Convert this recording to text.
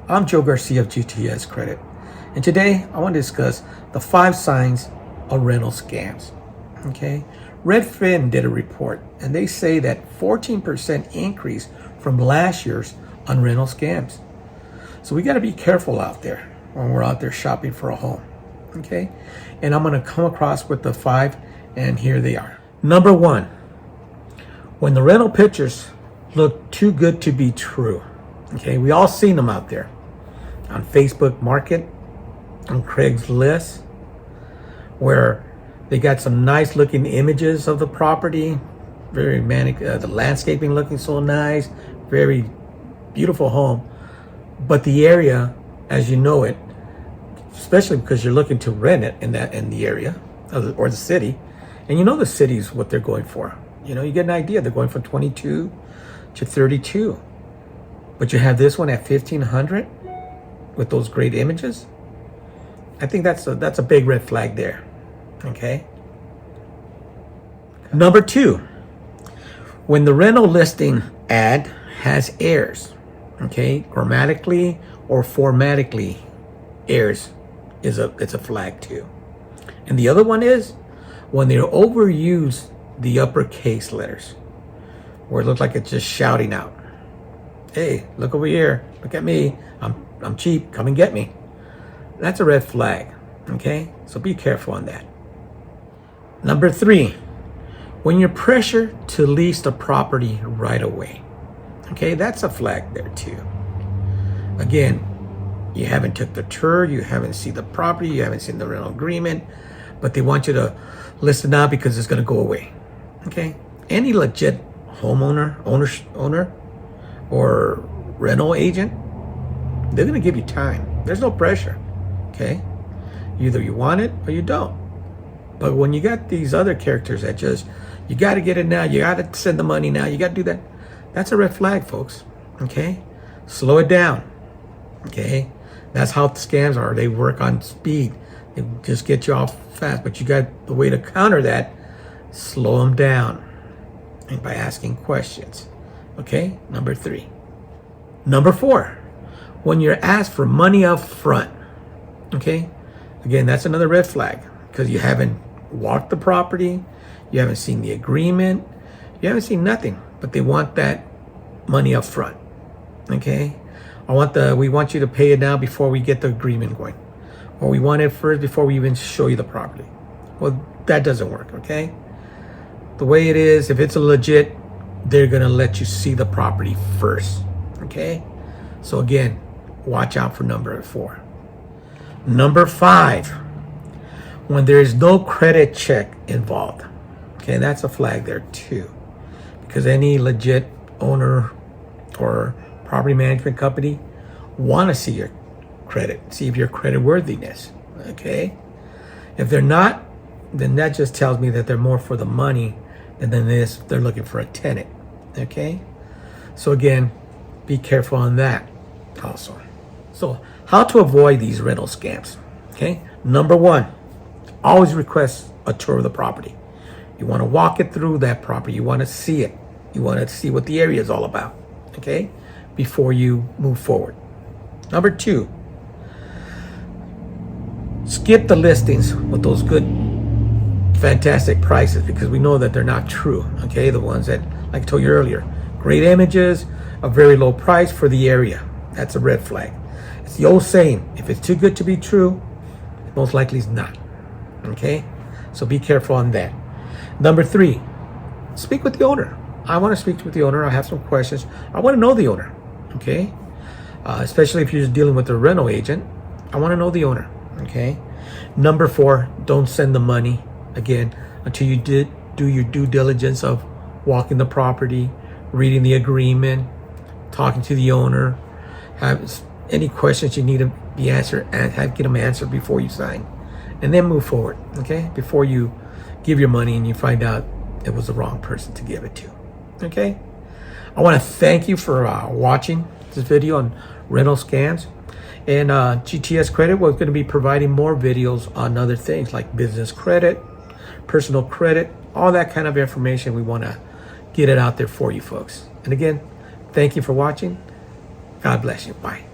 I'm Joe Garcia of GTS Credit, and today I want to discuss the 5 signs of rental scams. Okay, Redfin did a report, and they say that 14% increase from last year's on rental scams. So we got to be careful out there when we're out there shopping for a home. Okay, and I'm going to come across with the 5, and here they are. Number 1, when the rental pictures look too good to be true. Okay, we all seen them out there on Facebook Market, on Craigslist, where they got some nice looking images of the property, very romantic, the landscaping looking so nice, very beautiful home, but the area, as you know it, especially because you're looking to rent it in the area or the city, and you know the city's what they're going for. You know, you get an idea. They're going from 22 to 32, but you have this one at 1,500 with those great images. I think that's a big red flag there. Okay. Number 2, when the rental listing ad has errors, okay, grammatically or formatically errors it's a flag too. And the other one is when they overuse the uppercase letters, where it looks like it's just shouting out, "Hey, look over here, look at me, I'm cheap, come and get me." That's a red flag. Okay, so be careful on that. Number 3, when you're pressured to lease the property right away. Okay, that's a flag there too. Again, you haven't took the tour, you haven't seen the property, you haven't seen the rental agreement, but they want you to list it now because it's going to go away. Okay, any legit homeowner, owner, or rental agent, they're going to give you time. There's no pressure. Okay, either you want it or you don't. But when you got these other characters that just, you got to get it now, you got to send the money now, you got to do that, that's a red flag, folks. Okay, slow it down. Okay, that's how the scams are. They work on speed. They just get you off fast. But you got the way to counter that: slow them down, and by asking questions. Okay, number 3. Number 4, when you're asked for money up front. Okay, again, that's another red flag, because you haven't walked the property, you haven't seen the agreement, you haven't seen nothing, but they want that money up front. Okay, we want you to pay it now before we get the agreement going, or we want it first before we even show you the property. Well, that doesn't work. Okay, the way it is, if it's a legit, they're gonna let you see the property first. Okay, so again, watch out for number 4. Number 5, when there is no credit check involved. Okay, that's a flag there too, because any legit owner or property management company want to see your credit, see if your credit worthiness. Okay, if they're not, then that just tells me that they're more for the money than this. They're looking for a tenant. Okay, so again, be careful on that also. So how to avoid these rental scams? Okay, number 1, always request a tour of the property. You want to walk it through that property. You want to see it. You want to see what the area is all about. Okay, before you move forward. Number 2, skip the listings with those good, fantastic prices, because we know that they're not true. Okay, the ones that, like I told you earlier, great images, a very low price for the area. That's a red flag. It's the old saying, if it's too good to be true, most likely it's not. Okay, so be careful on that. Number 3, speak with the owner. I want to speak with the owner. I have some questions. I want to know the owner. Okay, especially if you're dealing with a rental agent, I want to know the owner. Okay. Number 4, don't send the money again until you do your due diligence of walking the property, reading the agreement, talking to the owner, have any questions you need to be answered, and get them answered before you sign, and then move forward. Okay, before you give your money and you find out it was the wrong person to give it to. Okay, I want to thank you for watching this video on rental scams, and GTS Credit was going to be providing more videos on other things like business credit, personal credit, all that kind of information. We want to get it out there for you folks. And again, thank you for watching. God bless you. Bye.